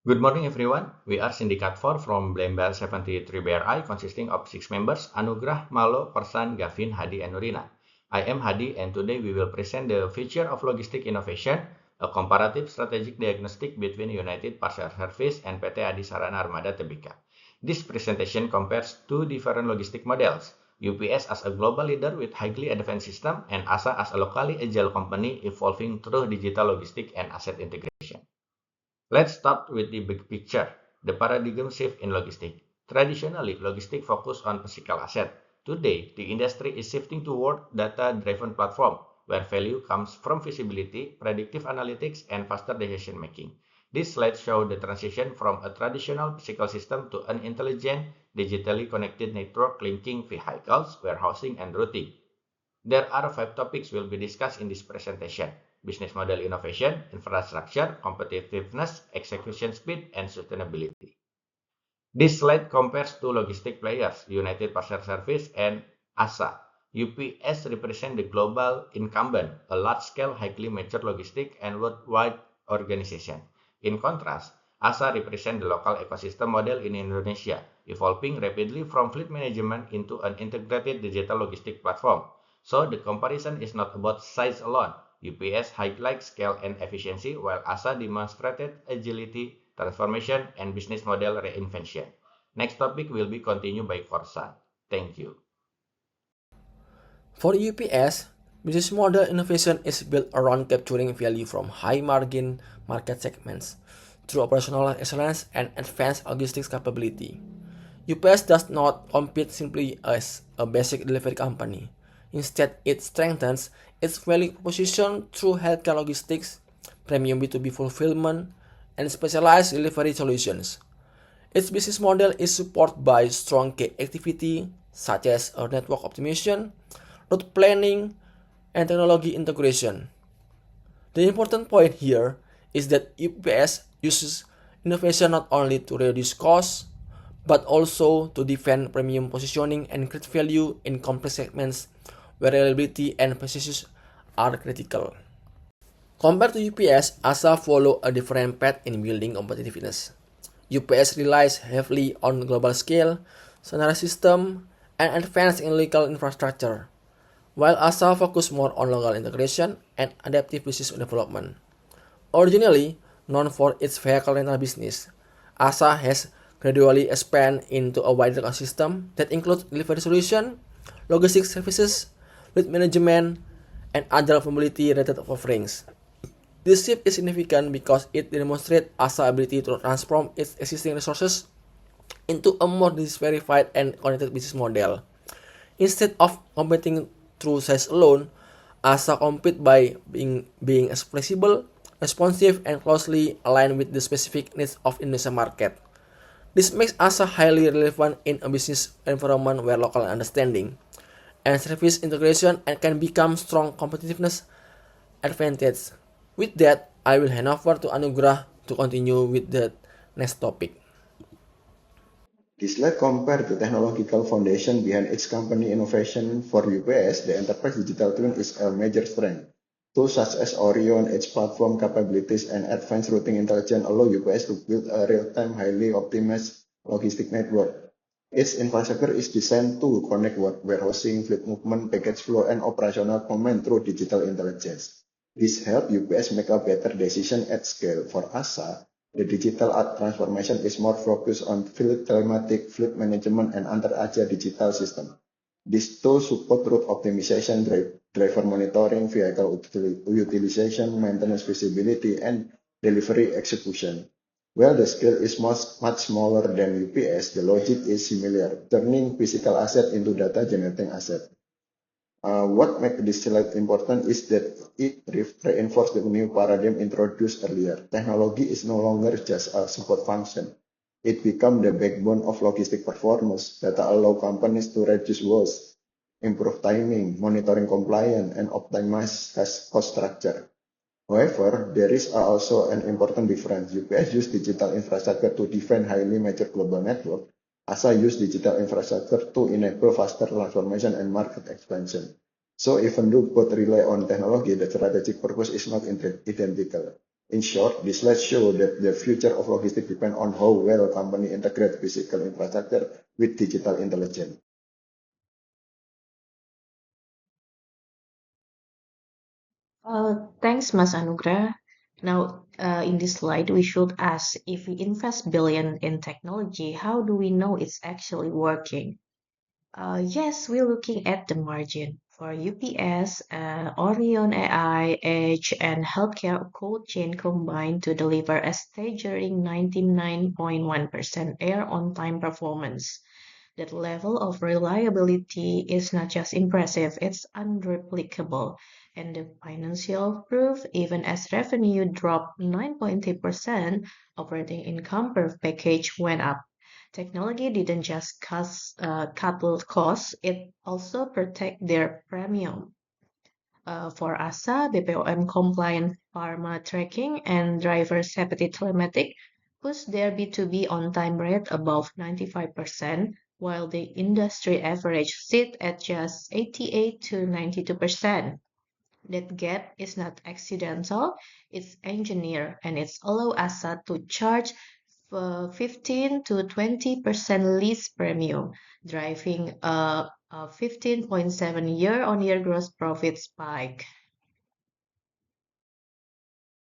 Good morning, everyone. We are Syndicate 4 from Blembel 73 BRI, consisting of 6 members, Anugrah, Malo, Persan, Gavin, Hadi, and Nurina. I am Hadi, and today we will present the future of logistic innovation, a comparative strategic diagnostic between United Parcel Service and PT Adisarana Armada Tebika. This presentation compares two different logistic models, UPS as a global leader with highly advanced system, and ASA as a locally agile company evolving through digital logistic and asset integration. Let's start with the big picture, the paradigm shift in logistics. Traditionally, logistics focused on physical asset. Today, the industry is shifting toward data-driven platform, where value comes from visibility, predictive analytics, and faster decision making. This slide shows the transition from a traditional physical system to an intelligent, digitally connected network linking vehicles, warehousing, and routing. There are 5 topics will be discussed in this presentation: business model innovation, infrastructure, competitiveness, execution speed, and sustainability. This slide compares two logistic players, United Parcel Service and ASA. UPS represents the global incumbent, a large-scale, highly mature logistic and worldwide organization. In contrast, ASA represents the local ecosystem model in Indonesia, evolving rapidly from fleet management into an integrated digital logistic platform. So the comparison is not about size alone. UPS highlights scale and efficiency, while ASA demonstrated agility, transformation, and business model reinvention. Next topic will be continued by Korsan. Thank you. For UPS, business model innovation is built around capturing value from high-margin market segments through operational excellence and advanced logistics capability. UPS does not compete simply as a basic delivery company. Instead, it strengthens its value proposition through healthcare logistics, premium B2B fulfillment, and specialized delivery solutions. Its business model is supported by strong key activity such as network optimization, route planning, and technology integration. The important point here is that UPS uses innovation not only to reduce costs, but also to defend premium positioning and create value in complex segments where reliability and precision are critical. Compared to UPS, ASA follow a different path in building competitiveness. UPS relies heavily on global scale, standard system, and advanced in-local infrastructure, while ASA focus more on local integration and adaptive business development. Originally known for its vehicle rental business, ASA has gradually expanded into a wider ecosystem that includes delivery solution, logistics services, fleet management, and other mobility-related offerings. This shift is significant because it demonstrates ASA's ability to transform its existing resources into a more diversified and connected business model. Instead of competing through size alone, ASA competes by being as flexible, responsive, and closely aligned with the specific needs of Indonesia market. This makes ASA highly relevant in a business environment where local understanding and service integration can become strong competitiveness advantage. With that, I will hand over to Anugrah to continue with the next topic. This slide compared the technological foundation behind its company innovation. For UPS, the enterprise digital twin is a major strength. Tools such as Orion, its platform capabilities, and advanced routing intelligence allow UPS to build a real-time, highly optimized logistic network. Its infrastructure is designed to connect warehousing, fleet movement, package flow, and operational command through digital intelligence. This helps UPS make a better decision at scale. For ASA, the digital art transformation is more focused on field telematic, fleet management, and other agile digital system. These tools support route optimization, driver monitoring, vehicle utilization, maintenance visibility, and delivery execution. While the scale is much smaller than UPS, the logic is similar, turning physical asset into data-generating asset. What makes this slide important is that it reinforces the new paradigm introduced earlier. Technology is no longer just a support function. It becomes the backbone of logistic performance that allow companies to reduce waste, improve timing, monitoring compliance, and optimize cost structure. However, there is also an important difference. UPS use digital infrastructure to defend highly mature global network. ASA use digital infrastructure to enable faster transformation and market expansion. So even though both rely on technology, the strategic purpose is not identical. In short, this slides show that the future of logistics depends on how well company integrate physical infrastructure with digital intelligence. Thanks, Mas Anugrah. Now, in this slide, we should ask if we invest billion in technology, how do we know it's actually working? Yes, we're looking at the margin. For UPS, Orion AI, Edge, and healthcare cold chain combined to deliver a staggering 99.1% air on-time performance. That level of reliability is not just impressive, it's unreplicable. And the financial proof, even as revenue dropped 9.3%, operating income per package went up. Technology didn't just cut costs, it also protect their premium. For ASA, BPOM compliant pharma tracking and driver safety telematic push their B2B on-time rate above 95%, while the industry average sit at just 88 to 92%. That gap is not accidental, it's engineered and it's allow ASA to charge 15 to 20% lease premium, driving a 15.7 year-on-year gross profit spike.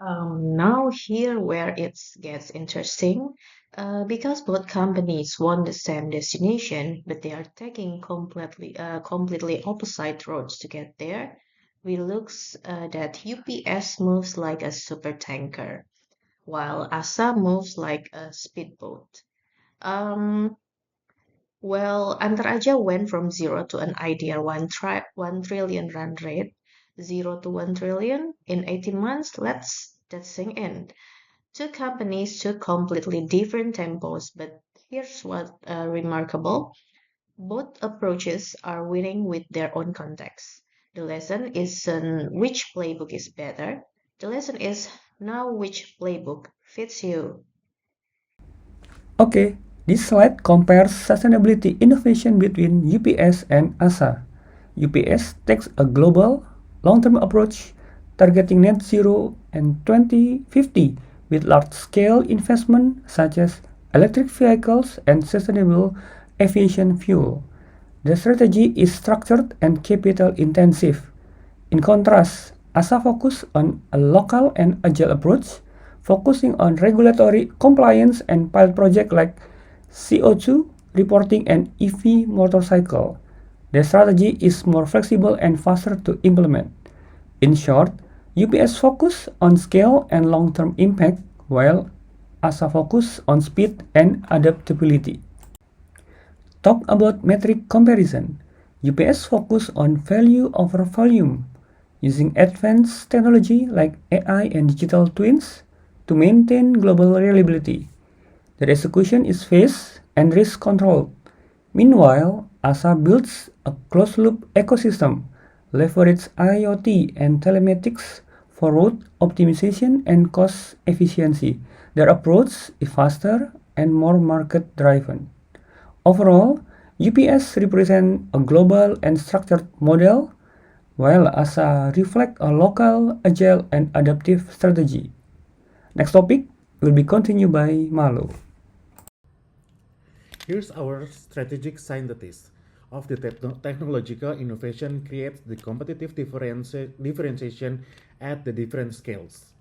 Now here where it gets interesting, because both companies want the same destination, but they are taking completely opposite roads to get there. We looks that UPS moves like a super tanker, while ASA moves like a speedboat. Um, well, Antar Aja went from zero to an ideal 1 trillion run rate, 0 to 1 trillion in 18 months. That sink in. Two companies, two completely different tempos, but here's what remarkable. Both approaches are winning with their own context. The lesson isn't which playbook is better. The lesson is now which playbook fits you. Okay, this slide compares sustainability innovation between UPS and ASA. UPS takes a global, long-term approach targeting net zero in 2050 with large-scale investment such as electric vehicles and sustainable aviation fuel. The strategy is structured and capital intensive. In contrast, ASA focus on a local and agile approach, focusing on regulatory compliance and pilot projects like CO2 reporting and EV motorcycle. The strategy is more flexible and faster to implement. In short, UPS focus on scale and long-term impact, while ASA focus on speed and adaptability. Talk about metric comparison. UPS focus on value over volume, using advanced technology like AI and digital twins to maintain global reliability. The execution is phased and risk controlled. Meanwhile, ASA builds a closed-loop ecosystem, leverages IoT and telematics for route optimization and cost efficiency. Their approach is faster and more market-driven. Overall, UPS represents a global and structured model, while ASA reflects a local, agile, and adaptive strategy. Next topic will be continued by Malo. Here's our strategic synthesis of the technological innovation creates the competitive differentiation at the different scales.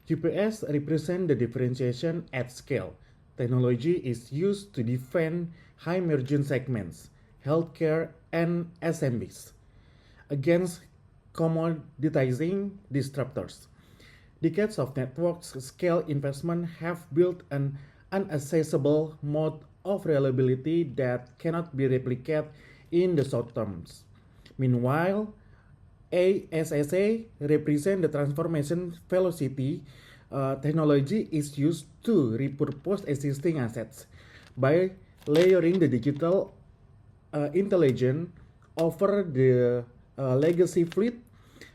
UPS represents the differentiation at scale. Technology is used to defend high margin segments, healthcare, and SMBs against commoditizing disruptors. Decades of network scale investment have built an unaccessible mode of reliability that cannot be replicated in the short terms. Meanwhile, ASSA represents the transformation velocity. Technology is used to repurpose existing assets by layering the digital intelligence over the legacy fleet.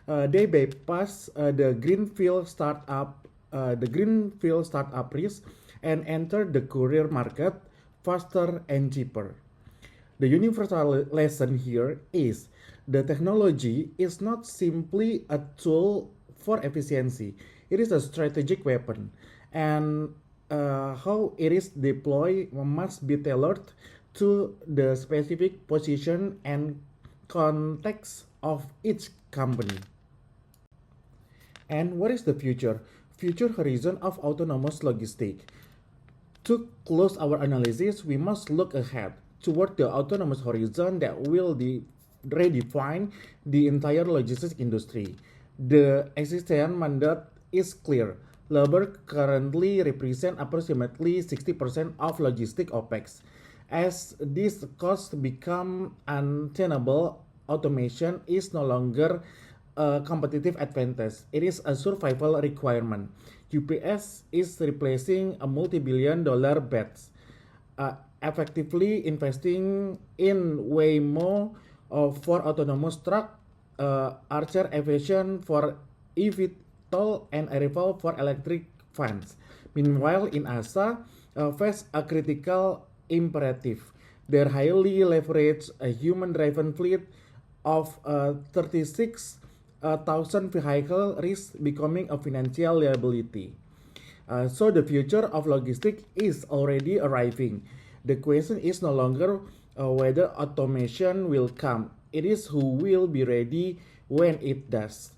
They bypass the greenfield startup risk and enter the courier market faster and cheaper. The universal lesson here is the technology is not simply a tool for efficiency, It is a strategic weapon, and how it is deployed must be tailored to the specific position and context of each company. And what is the future? Future horizon of autonomous logistics. To close our analysis, we must look ahead toward the autonomous horizon that will redefine the entire logistics industry. The existing mandate is clear. Labor currently represents approximately 60% of logistic OPEX. As these costs become untenable, automation is no longer a competitive advantage. It is a survival requirement. UPS is replacing a multi-billion-dollar bets, effectively investing in Waymo for autonomous truck, Archer Aviation for eVTOL, and Arrival for electric vans. Meanwhile, in ASA, face a critical imperative. Their highly leveraged human-driven fleet of 36,000 vehicles risks becoming a financial liability. So the future of logistics is already arriving. The question is no longer whether automation will come. It is who will be ready when it does.